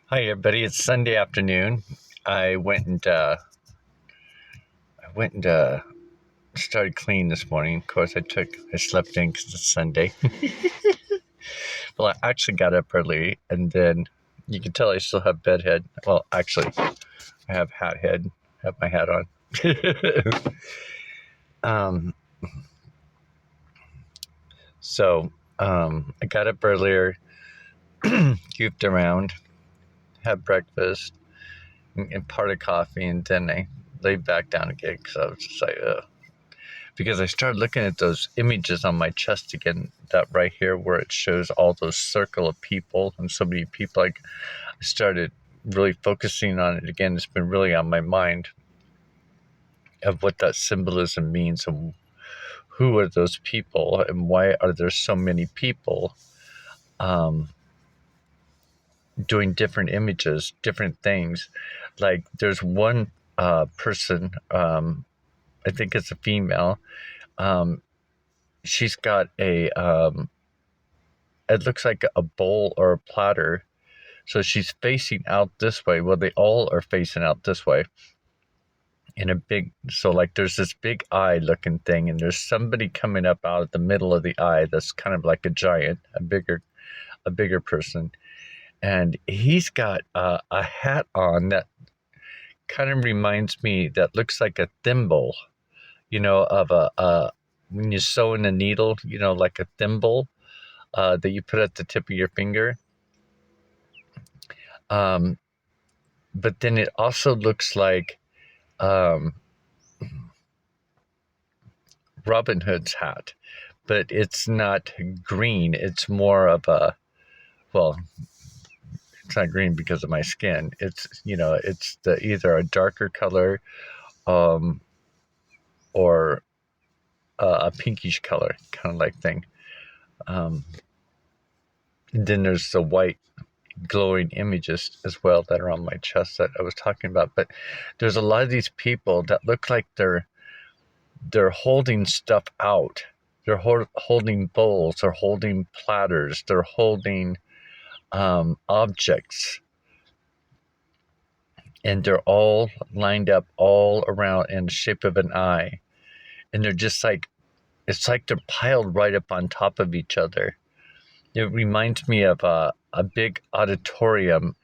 Hi, everybody. It's Sunday afternoon. I went and uh, I went and started cleaning this morning. Of course, I slept in because it's Sunday. Well, I actually got up early, and then you can tell I still have bedhead. Well, actually, I have hat head. Have my hat on. um, so I got up earlier, goofed around, had breakfast, and part of coffee, and then I laid back down again because I was just like, ugh. Because I started looking at those images on my chest again, that right here where it shows all those circle of people and so many people. Like, I started really focusing on it again. It's been really on my mind of what that symbolism means and who are those people and why are there so many people um, doing different images, different things. Like, there's one person, I think it's a female. Um, she's got it looks like a bowl or a platter. So she's facing out this way. Well, they all are facing out this way in a big, so like there's this big eye looking thing, and there's somebody coming up out of the middle of the eye that's kind of like a giant, a bigger person. And he's got a hat on that kind of reminds me, that looks like a thimble, of when you sew in a needle, like a thimble that you put at the tip of your finger. Um, but then it also looks like um, Robin Hood's hat, but it's not green. It's more of well, it's not green because of my skin. It's either a darker color, um, or a pinkish color, kind of like thing. Um, and then there's the white glowing images as well that are on my chest that I was talking about. But there's a lot of these people that look like they're holding stuff out. They're holding bowls. They're holding platters. They're holding objects, and they're all lined up all around in the shape of an eye. And they're just like, it's like they're piled right up on top of each other. It reminds me of a big auditorium,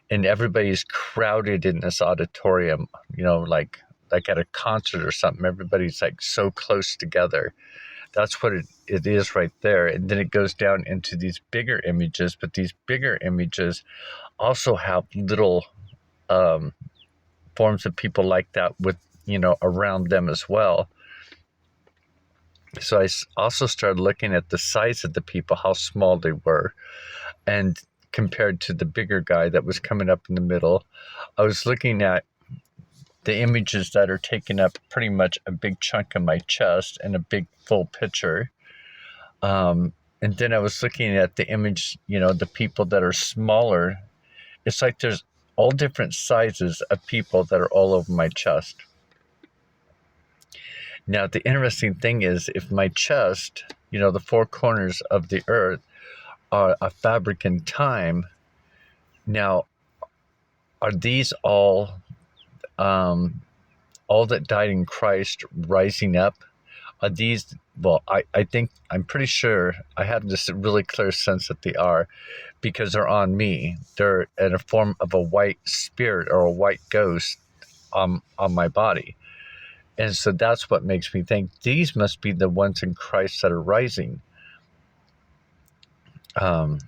and everybody's crowded in this auditorium. Like at a concert or something. Everybody's like so close together. That's what it is right there. And then it goes down into these bigger images, but these bigger images also have little um, forms of people like that with, around them as well. So I also started looking at the size of the people, how small they were, and compared to the bigger guy that was coming up in the middle. I was looking at the images that are taking up pretty much a big chunk of my chest and a big full picture. And then I was looking at the image, the people that are smaller. It's like there's all different sizes of people that are all over my chest. Now, the interesting thing is, if my chest, the four corners of the earth are a fabric in time, now, are these um, all that died in Christ rising up? Are these, well, I think, I'm pretty sure I have this really clear sense that they are, because they're on me. They're in a form of a white spirit or a white ghost on my body. And so that's what makes me think these must be the ones in Christ that are rising. Um,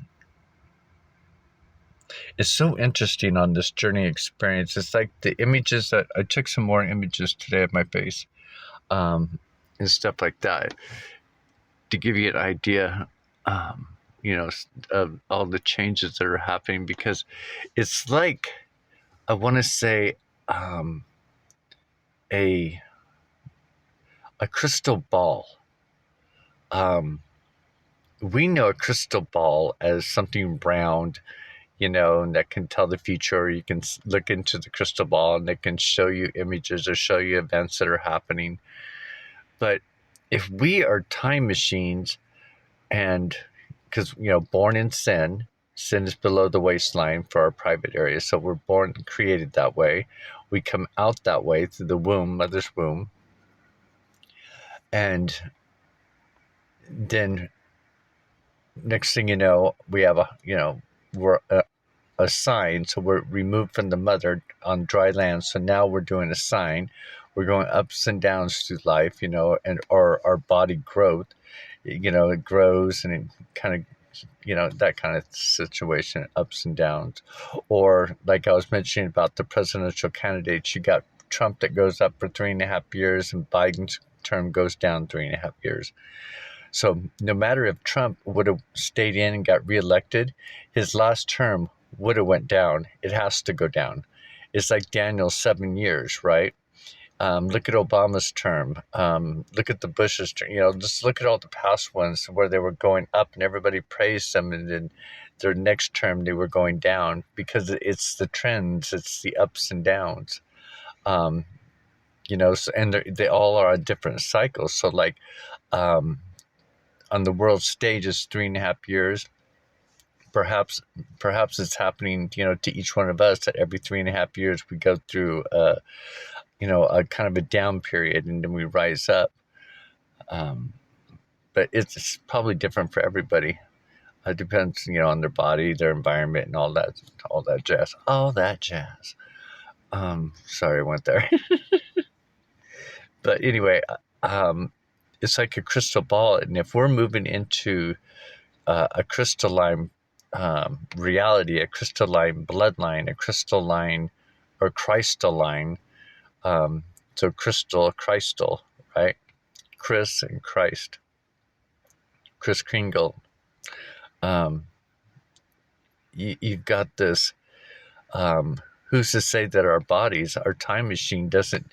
it's so interesting on this journey experience. It's like the images that I took some more images today of my face, and stuff like that, to give you an idea, you know, of all the changes that are happening, because it's like, I want to say, um, a a crystal ball. Um, we know a crystal ball as something round, and that can tell the future. You can look into the crystal ball and it can show you images or show you events that are happening. But if we are time machines, and because, born in sin, Sin is below the waistline for our private area. So we're born and created that way. We come out that way through the womb, mother's womb. And then next thing you know, we have we're a sign. So we're removed from the mother on dry land. So now we're doing a sign. We're going ups and downs through life, and our body growth, it grows and it kind of, that kind of situation, ups and downs. Or like I was mentioning about the presidential candidates, you got Trump that goes up for 3.5 years and Biden's term goes down 3.5 years. So no matter if Trump would have stayed in and got reelected, his last term would have went down. It has to go down. It's like Daniel's 7 years, right? Look at Obama's term. Look at the Bush's term. Just look at all the past ones where they were going up and everybody praised them, and then their next term they were going down because it's the trends, it's the ups and downs. So, and they all are on different cycles. So, like on the world stage, it's 3.5 years. Perhaps it's happening, to each one of us that every 3.5 years we go through a kind of a down period and then we rise up. But it's probably different for everybody. It depends, on their body, their environment, and all that jazz. All that jazz. Sorry, I went there. But anyway, it's like a crystal ball, and if we're moving into a crystalline reality, a crystalline bloodline, a crystalline or crystalline. So crystal, right? Chris and Christ. Kris Kringle. You've got this. Who's to say that our bodies, our time machine doesn't,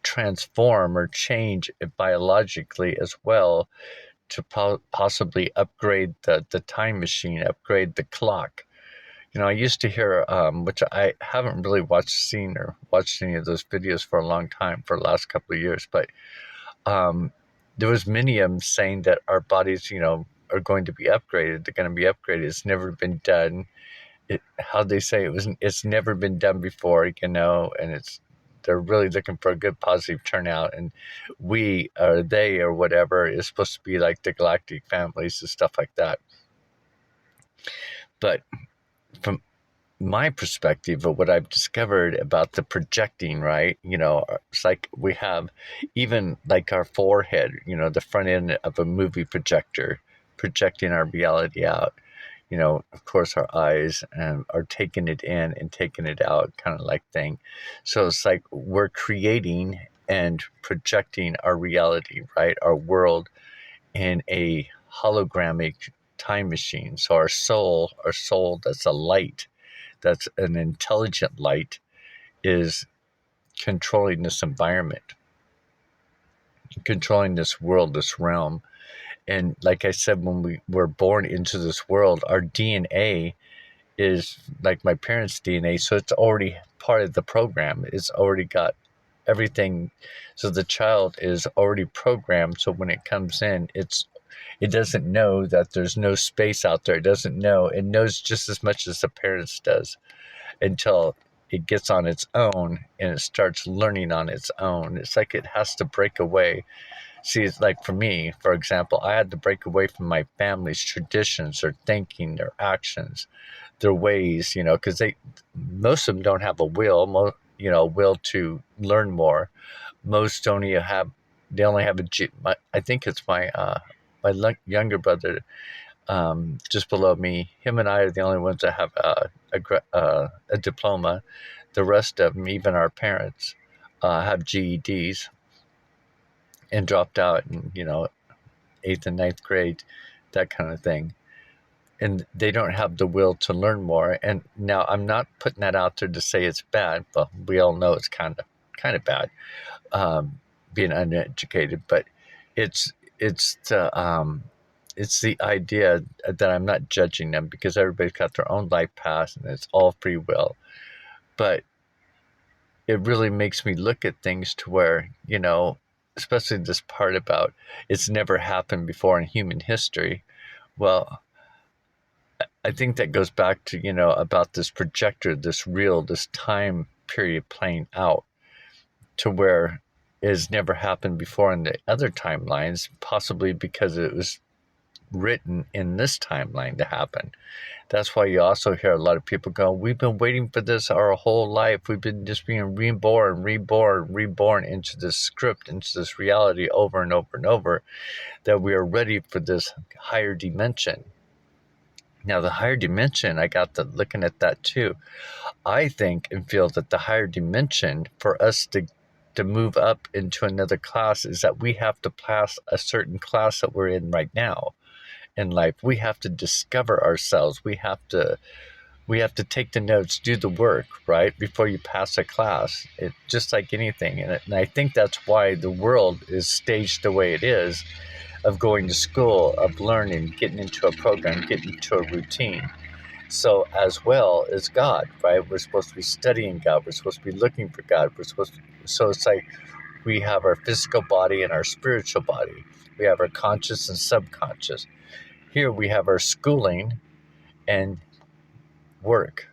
transform or change biologically as well to possibly upgrade the time machine, upgrade the clock. I used to hear, which I haven't really seen or watched any of those videos for a long time, for the last couple of years, but there was many of them saying that our bodies, are going to be upgraded. They're going to be upgraded. It's never been done. How they say it's never been done before, and they're really looking for a good positive turnout, and we or they or whatever is supposed to be like the galactic families and stuff like that. But from my perspective of what I've discovered about the projecting, right? It's like we have even like our forehead, the front end of a movie projector projecting our reality out. Of course, our eyes are taking it in and taking it out, kind of like thing. So it's like we're creating and projecting our reality, right? Our world in a hologramic time machine. So our soul, that's a light, that's an intelligent light, is controlling this environment, controlling this world, this realm. And like I said, when we were born into this world, our DNA is like my parents' DNA. So it's already part of the program. It's already got everything. So the child is already programmed. So when it comes in, it doesn't know that there's no space out there. It doesn't know. It knows just as much as the parents does until it gets on its own and it starts learning on its own. It's like it has to break away. See, it's like for me, for example, I had to break away from my family's traditions, their thinking, their actions, their ways, because most of them don't have a will, will to learn more. Most only they only have I think it's my younger brother, just below me. Him and I are the only ones that have a diploma. The rest of them, even our parents, have GEDs and dropped out in 8th and 9th grade, that kind of thing, and they don't have the will to learn more. And now I'm not putting that out there to say it's bad, but we all know it's kind of bad, being uneducated. But it's the idea that I'm not judging them, because everybody's got their own life path and it's all free will. But it really makes me look at things to where, especially this part about it's never happened before in human history. Well, I think that goes back to, about this projector, this reel, this time period playing out to where it has never happened before in the other timelines, possibly because it was written in this timeline to happen. That's why you also hear a lot of people go, we've been waiting for this our whole life. We've been just being reborn into this script, into this reality over and over and over, that we are ready for this higher dimension. Now, the higher dimension, I got to looking at that too. I think and feel that the higher dimension for us to move up into another class is that we have to pass a certain class that we're in right now in life. We have to discover ourselves. We have to take the notes, do the work, right, before you pass a class. It just like anything. And I think that's why the world is staged the way it is, of going to school, of learning, getting into a program, getting into a routine. So as well as God, right? We're supposed to be studying God. We're supposed to be looking for God. So it's like we have our physical body and our spiritual body. We have our conscious and subconscious. Here we have our schooling and work,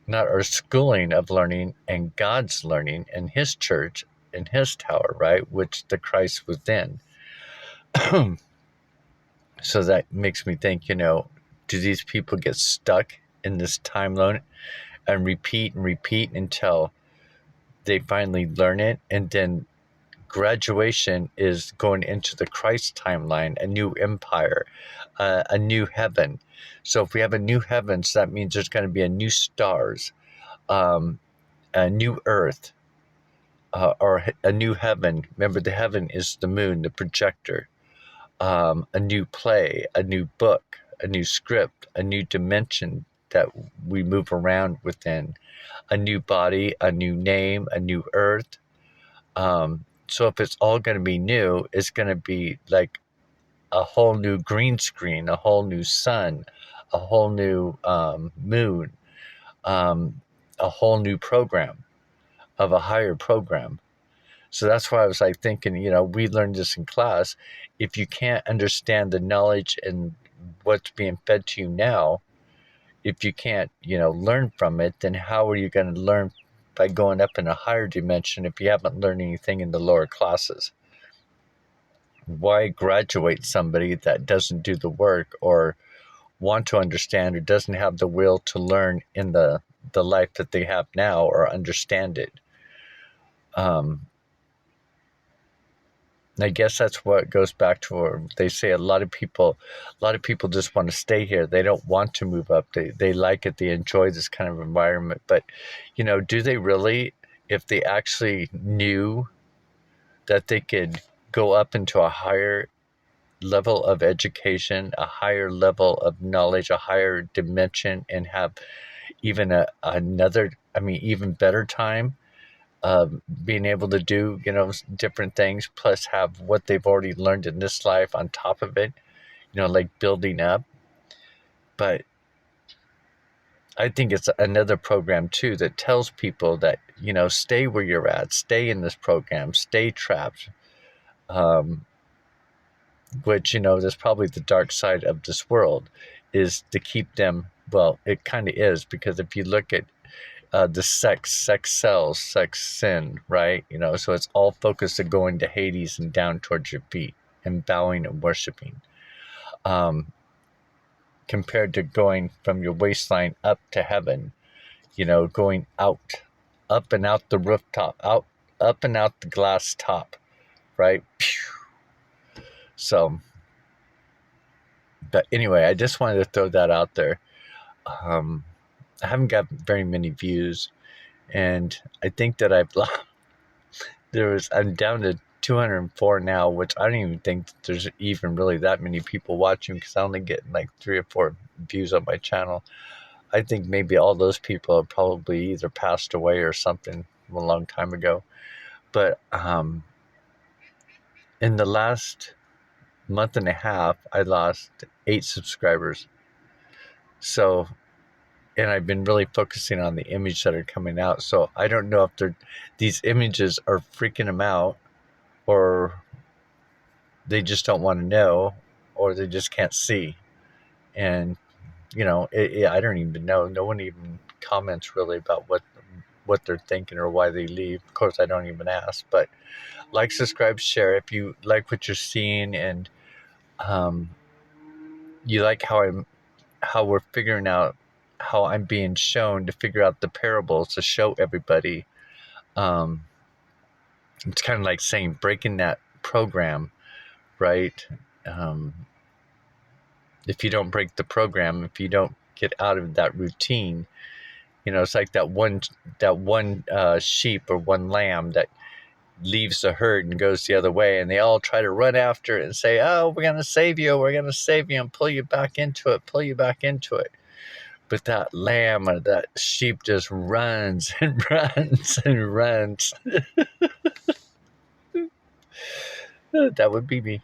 not our schooling of learning and God's learning and His church and His tower, right? Which the Christ was in. So that makes me think, do these people get stuck in this time zone and repeat until they finally learn it? And then graduation is going into the Christ timeline, a new empire, a new heaven. So if we have a new heavens, that means there's going to be a new stars, a new earth, or a new heaven. Remember, the heaven is the moon, the projector. A new play, a new book, a new script, a new dimension that we move around within, a new body, a new name, a new earth. So if it's all going to be new, it's going to be like a whole new green screen, a whole new sun, a whole new moon, a whole new program of a higher program. So that's why I was like thinking, we learned this in class. If you can't understand the knowledge and what's being fed to you now, if you can't, learn from it, then how are you going to learn by going up in a higher dimension if you haven't learned anything in the lower classes? Why graduate somebody that doesn't do the work or want to understand or doesn't have the will to learn in the life that they have now or understand it? I guess that's what goes back to where they say a lot of people just want to stay here. They don't want to move up. They like it. They enjoy this kind of environment. But, do they really? If they actually knew that they could go up into a higher level of education, a higher level of knowledge, a higher dimension, and have even even better time, being able to do, different things, plus have what they've already learned in this life on top of it, like building up. But I think it's another program too that tells people that, stay where you're at, stay in this program, stay trapped. Which, that's probably the dark side of this world, is to keep them, well, it kind of is, because if you look at the sex sells, sex sin, right? So it's all focused on going to Hades and down towards your feet and bowing and worshiping, compared to going from your waistline up to heaven, going out, up and out the rooftop, up and out the glass top, right? So, but anyway, I just wanted to throw that out there. I haven't got very many views, and I think that I'm down to 204 now, which I don't even think that there's even really that many people watching, because I only get like 3 or 4 views on my channel. I think maybe all those people have probably either passed away or something from a long time ago. But in the last month and a half, I lost 8 subscribers. So, and I've been really focusing on the image that are coming out. So I don't know if these images are freaking them out, or they just don't want to know, or they just can't see. And I don't even know. No one even comments really about what they're thinking or why they leave. Of course, I don't even ask. But like, subscribe, share if you like what you're seeing, and um, you like how we're figuring out how I'm being shown to figure out the parables to show everybody. Um, it's kind of like saying breaking that program, right? Um, if you don't break the program, if you don't get out of that routine, it's like that one sheep or one lamb that leaves the herd and goes the other way, and they all try to run after it and say, "Oh, we're gonna save you, and pull you back into it." But that lamb or that sheep just runs and runs and runs. That would be me.